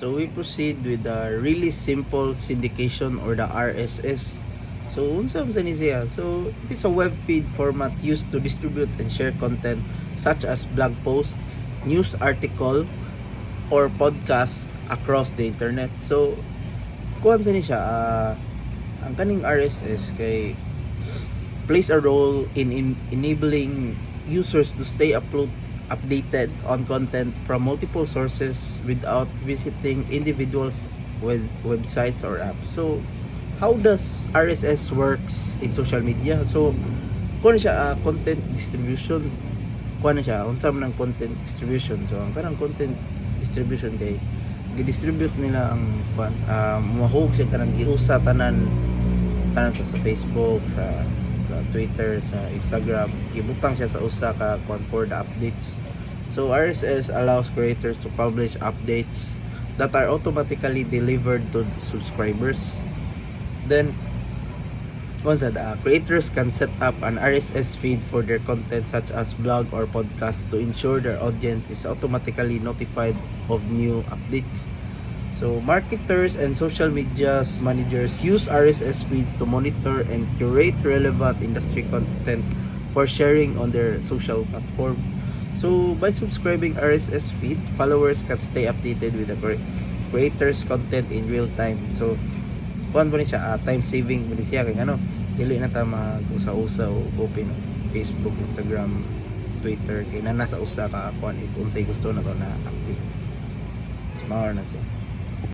So we proceed with the really simple syndication or the RSS. So unsa man ni siya? So it is a web feed format used to distribute and share content such as blog post, news article, or podcast across the internet. So kuan sa ni siya ang kaning RSS kay plays a role in enabling users to stay updated on content from multiple sources without visiting individuals with websites or apps. So how does RSS works in social media? So kuno siya content distribution. Kuno siya unsa man ang content distribution. So ang kanang content distribution kay gi-distribute nila ang mahog siya kanang giusa tanan sa Facebook, sa Twitter, sa Instagram, gibutang siya sa usa ka for the updates. So RSS allows creators to publish updates that are automatically delivered to subscribers. Then once that creators can set up an RSS feed for their content such as blog or podcast to ensure their audience is automatically notified of new updates. So marketers and social media managers use RSS feeds to monitor and curate relevant industry content for sharing on their social platform. So by subscribing RSS feed, followers can stay updated with the creators content in real time. So kuan po ni siya time saving po ni siya kay dili na ta mag-usa-usa o open Facebook, Instagram, Twitter kay nasa usa ka kuan if unsay gusto na to na update. Smart na siya.